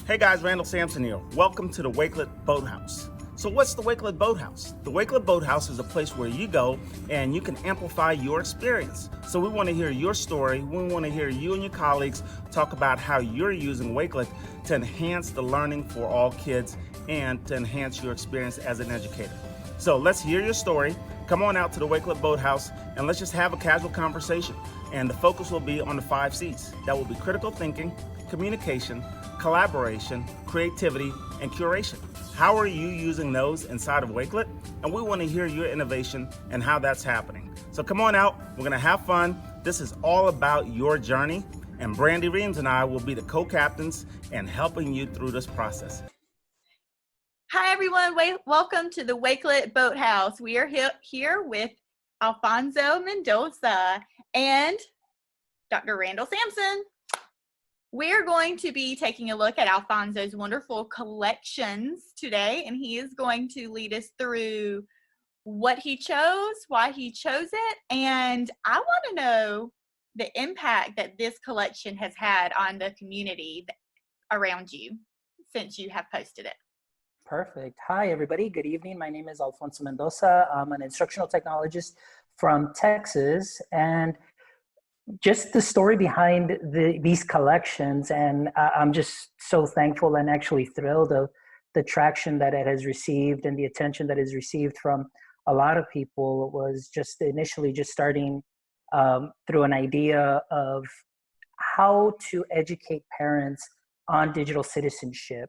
Hey guys, Randall Sampson here. Welcome to the Wakelet Boathouse. So what's the Wakelet Boathouse? The Wakelet Boathouse is a place where you go and you can amplify your experience. So we want to hear your story. We want to hear you and your colleagues talk about how you're using Wakelet to enhance the learning for all kids and to enhance your experience as an educator. So let's hear your story. Come on out to the Wakelet Boathouse and let's just have a casual conversation. And the focus will be on the 5 C's. That will be critical thinking, communication, collaboration, creativity, and curation. How are you using those inside of Wakelet? And we want to hear your innovation and how that's happening. So come on out, we're going to have fun. This is all about your journey, and Brandi, Reams, and I will be the co-captains and helping you through this process. Hi everyone, welcome to the Wakelet Boathouse. We are here with Alfonso Mendoza and Dr. Randall Sampson. We're going to be taking a look at Alfonso's wonderful collections today, and he is going to lead us through what he chose, why he chose it, and I want to know the impact that this collection has had on the community around you since you have posted it. Perfect. Hi, everybody. Good evening. My name is Alfonso Mendoza. I'm an instructional technologist from Texas, and just the story behind these collections, and I'm just so thankful and actually thrilled of the traction that it has received and the attention that is received from a lot of people. Was just initially just starting through an idea of how to educate parents on digital citizenship.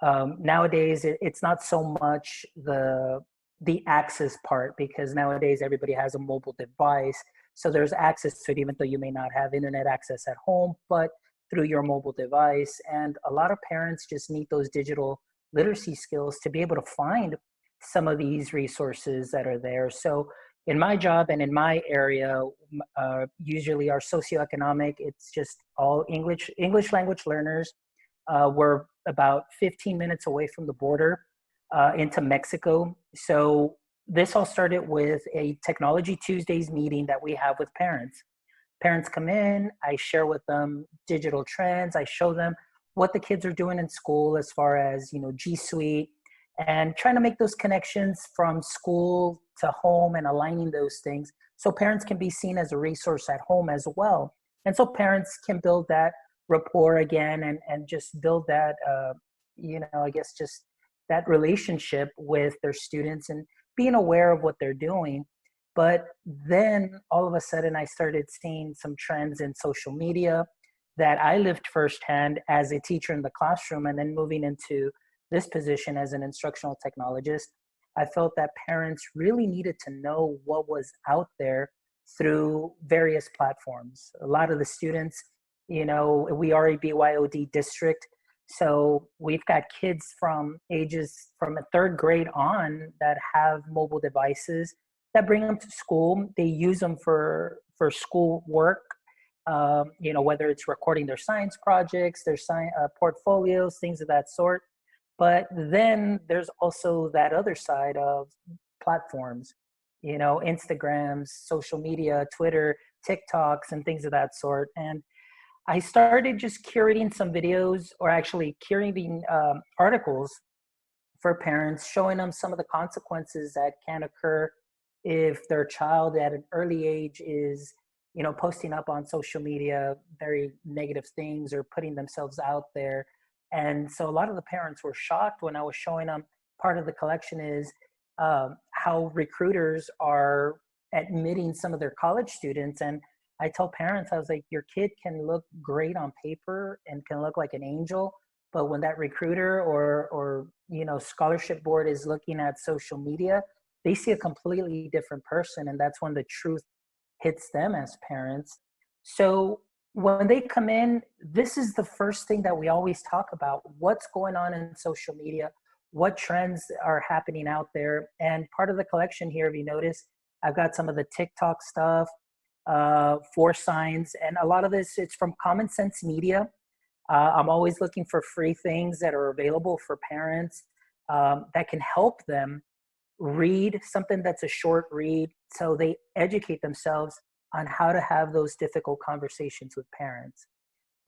Nowadays, it's not so much the access part, because nowadays everybody has a mobile device. So there's access to it, even though you may not have internet access at home, but through your mobile device. And a lot of parents just need those digital literacy skills to be able to find some of these resources that are there. So in my job and in my area, usually our socioeconomic, it's just all English language learners. We're about 15 minutes away from the border into Mexico. So this all started with a Technology Tuesdays meeting that we have with parents. Parents come in, I share with them digital trends, I show them what the kids are doing in school as far as, G Suite, and trying to make those connections from school to home and aligning those things so parents can be seen as a resource at home as well. And so parents can build that rapport again and just build that, I guess just that relationship with their students and being aware of what they're doing. But then all of a sudden I started seeing some trends in social media that I lived firsthand as a teacher in the classroom, and then moving into this position as an instructional technologist. I felt that parents really needed to know what was out there through various platforms. A lot of the students, we are a BYOD district, so we've got kids from ages from a 3rd grade on that have mobile devices that bring them to school. They use them for school work, whether it's recording their science projects, their portfolios, things of that sort. But then there's also that other side of platforms, Instagrams, social media, Twitter, TikToks, and things of that sort. And I started just curating some videos, or actually curating articles for parents, showing them some of the consequences that can occur if their child at an early age is, posting up on social media very negative things or putting themselves out there. And so a lot of the parents were shocked when I was showing them. Part of the collection is how recruiters are admitting some of their college students. And I tell parents, I was like, your kid can look great on paper and can look like an angel, but when that recruiter or scholarship board is looking at social media, they see a completely different person, and that's when the truth hits them as parents. So when they come in, this is the first thing that we always talk about: what's going on in social media, what trends are happening out there. And part of the collection here, if you notice, I've got some of the TikTok stuff, 4 Signs, and a lot of this, it's from Common Sense Media. I'm always looking for free things that are available for parents that can help them read something that's a short read, so they educate themselves on how to have those difficult conversations with parents.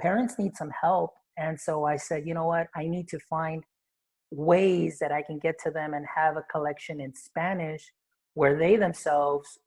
Parents need some help, And so I said, you know what, I need to find ways that I can get to them and have a collection in Spanish where they themselves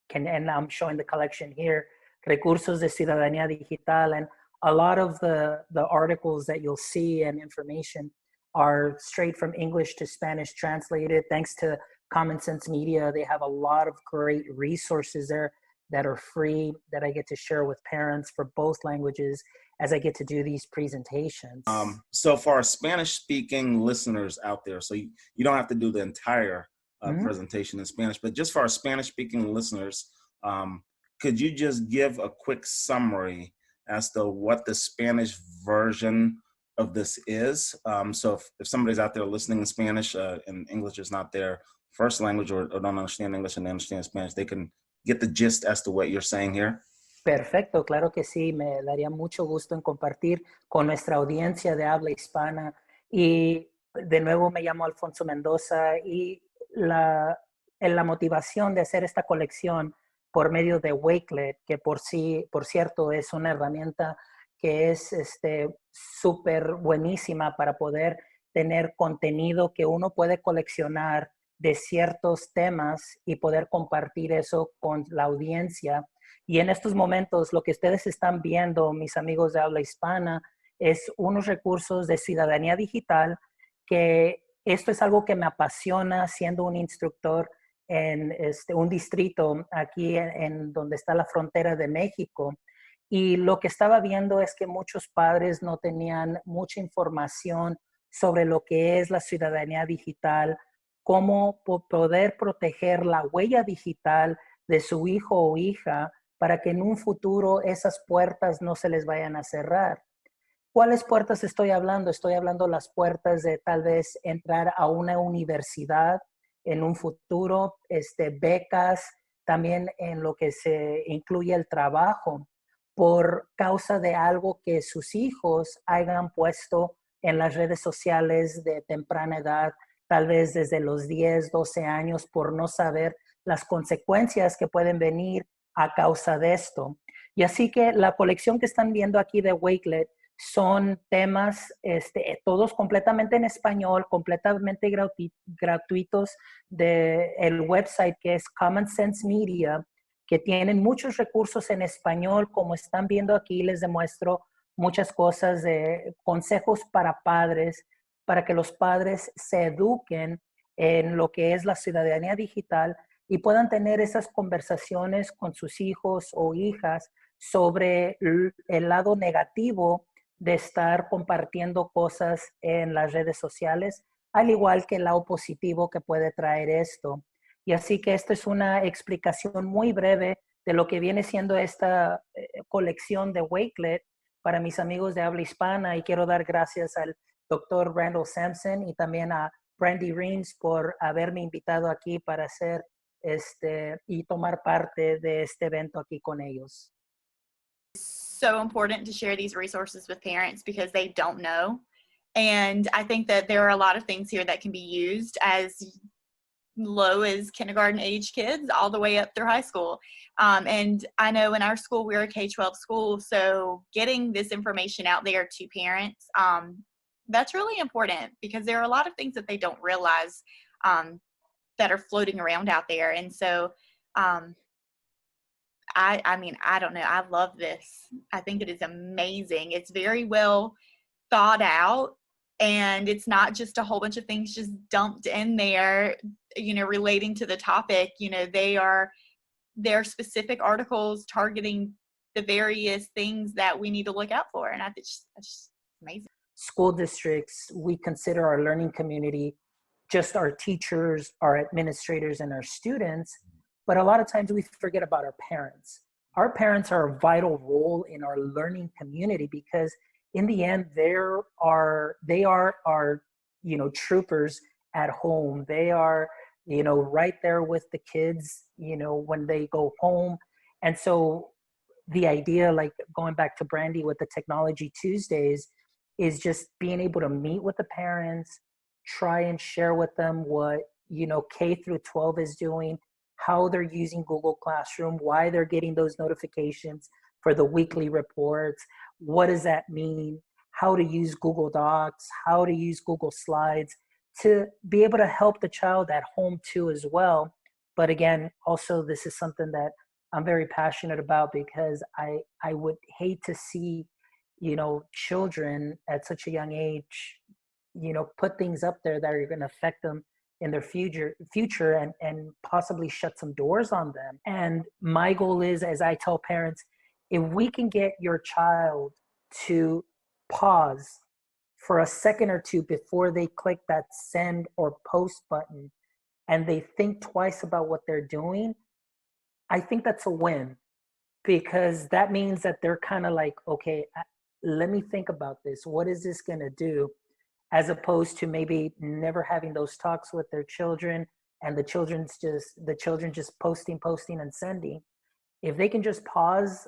can, and I'm showing the collection here, Recursos de Ciudadanía Digital, and a lot of the articles that you'll see and information are straight from English to Spanish translated. Thanks to Common Sense Media, they have a lot of great resources there that are free that I get to share with parents for both languages as I get to do these presentations. So for our Spanish-speaking listeners out there, so you don't have to do the entire presentation in Spanish, but just for our Spanish-speaking listeners, could you just give a quick summary as to what the Spanish version of this is? So if somebody's out there listening in Spanish and English is not their first language or don't understand English and they understand Spanish, they can get the gist as to what you're saying here. Perfecto, claro que sí, me daría mucho gusto en compartir con nuestra audiencia de habla hispana. Y de nuevo me llamo Alfonso Mendoza y la motivación de hacer esta colección por medio de Wakelet, que por cierto, es una herramienta que es súper buenísima para poder tener contenido que uno puede coleccionar de ciertos temas y poder compartir eso con la audiencia. Y en estos momentos lo que ustedes están viendo, mis amigos de habla hispana, es unos recursos de ciudadanía digital, que esto es algo que me apasiona siendo un instructor en un distrito aquí en donde está la frontera de México. Y lo que estaba viendo es que muchos padres no tenían mucha información sobre lo que es la ciudadanía digital, cómo poder proteger la huella digital de su hijo o hija para que en un futuro esas puertas no se les vayan a cerrar. ¿Cuáles puertas estoy hablando? Estoy hablando las puertas de tal vez entrar a una universidad en un futuro, becas, también en lo que se incluye el trabajo, por causa de algo que sus hijos hayan puesto en las redes sociales de temprana edad, tal vez desde los 10, 12 años, por no saber las consecuencias que pueden venir a causa de esto. Y así que la colección que están viendo aquí de Wakelet son temas todos completamente en español, completamente gratuitos del website que es Common Sense Media, que tienen muchos recursos en español. Como están viendo aquí, les demuestro muchas cosas de consejos para padres, para que los padres se eduquen en lo que es la ciudadanía digital y puedan tener esas conversaciones con sus hijos o hijas sobre el lado negativo de estar compartiendo cosas en las redes sociales, al igual que el lado positivo que puede traer esto. Y así que esta es una explicación muy breve de lo que viene siendo esta colección de Wakelet para mis amigos de habla hispana, y quiero dar gracias al doctor Randall Sampson y también a Brandi Reams por haberme invitado aquí para hacer y tomar parte de este evento aquí con ellos. So important to share these resources with parents because they don't know. And I think that there are a lot of things here that can be used as low as kindergarten age kids all the way up through high school. And I know in our school, we're a K-12 school, so getting this information out there to parents, that's really important because there are a lot of things that they don't realize that are floating around out there. And so I mean, I don't know. I love this. I think it is amazing. It's very well thought out, and it's not just a whole bunch of things just dumped in there, relating to the topic. They're specific articles targeting the various things that we need to look out for. And I think that's just amazing. School districts, we consider our learning community just our teachers, our administrators, and our students. But a lot of times we forget about our parents. Our parents are a vital role in our learning community because in the end, they are our, troopers at home. They are, right there with the kids, when they go home. And so the idea, like going back to Brandi with the Technology Tuesdays, is just being able to meet with the parents, try and share with them what, K through 12 is doing, how they're using Google Classroom, why they're getting those notifications for the weekly reports. What does that mean? how to use Google Docs, how to use Google Slides to be able to help the child at home too as well. But again, also this is something that I'm very passionate about because I would hate to see, children at such a young age, put things up there that are going to affect them in their future and possibly shut some doors on them. And my goal is, as I tell parents, if we can get your child to pause for a second or two before they click that send or post button and they think twice about what they're doing, I think that's a win, because that means that they're kind of like, okay, let me think about this. What is this going to do? As opposed to maybe never having those talks with their children and the children just posting and sending. If they can just pause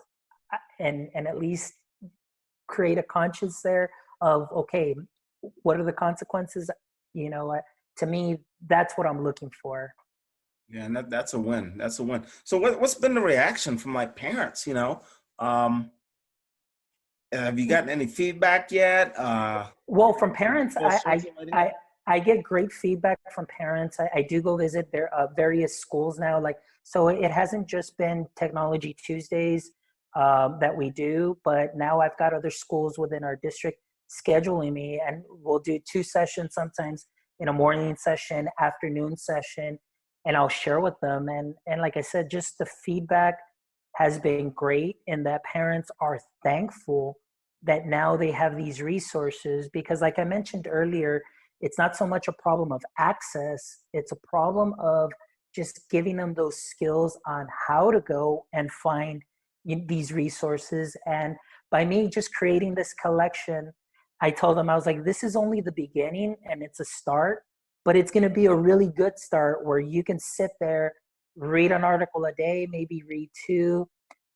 and at least create a conscience there of, okay, what are the consequences? To me, that's what I'm looking for. Yeah, and that's a win. That's a win. So what's been the reaction from like parents, have you gotten any feedback yet? Well, from parents, I get great feedback from parents. I do go visit their various schools now. So it hasn't just been Technology Tuesdays that we do, but now I've got other schools within our district scheduling me, and we'll do 2 sessions, sometimes in a morning session, afternoon session, and I'll share with them. And like I said, just the feedback has been great, in that parents are thankful that now they have these resources, because like I mentioned earlier, it's not so much a problem of access, it's a problem of just giving them those skills on how to go and find these resources. And by me just creating this collection, I told them, I was like, this is only the beginning and it's a start, but it's going to be a really good start where you can sit there, read an article a day, maybe read 2,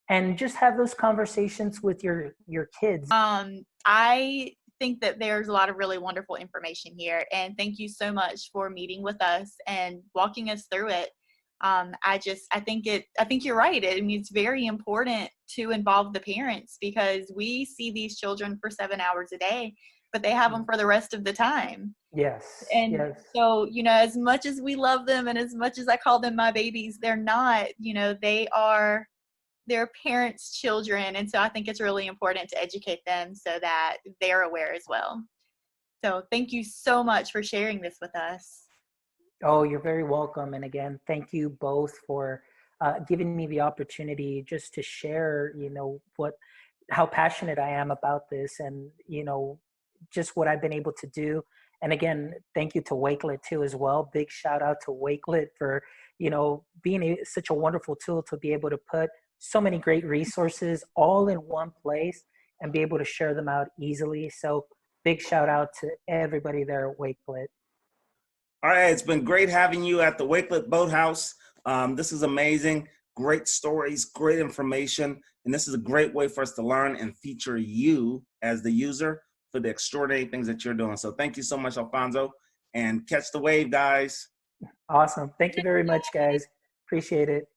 and just have those conversations with your kids. I think that there's a lot of really wonderful information here, and thank you so much for meeting with us and walking us through it. I think you're right. I mean, it's very important to involve the parents, because we see these children for 7 hours a day, but they have them for the rest of the time. Yes. And yes. so, as much as we love them and as much as I call them my babies, they're not, they are their parents' children. And so I think it's really important to educate them so that they're aware as well. So thank you so much for sharing this with us. Oh, you're very welcome. And again, thank you both for giving me the opportunity just to share, how passionate I am about this, and, just what I've been able to do. And again, thank you to Wakelet too as well. Big shout out to Wakelet for, being such a wonderful tool to be able to put so many great resources all in one place and be able to share them out easily. So big shout out to everybody there at Wakelet. All right, it's been great having you at the Wakelet Boathouse. This is amazing. Great stories, great information, and this is a great way for us to learn and feature you as the user for the extraordinary things that you're doing. So thank you so much, Alfonso, and catch the wave, guys. Awesome. Thank you very much, guys. Appreciate it.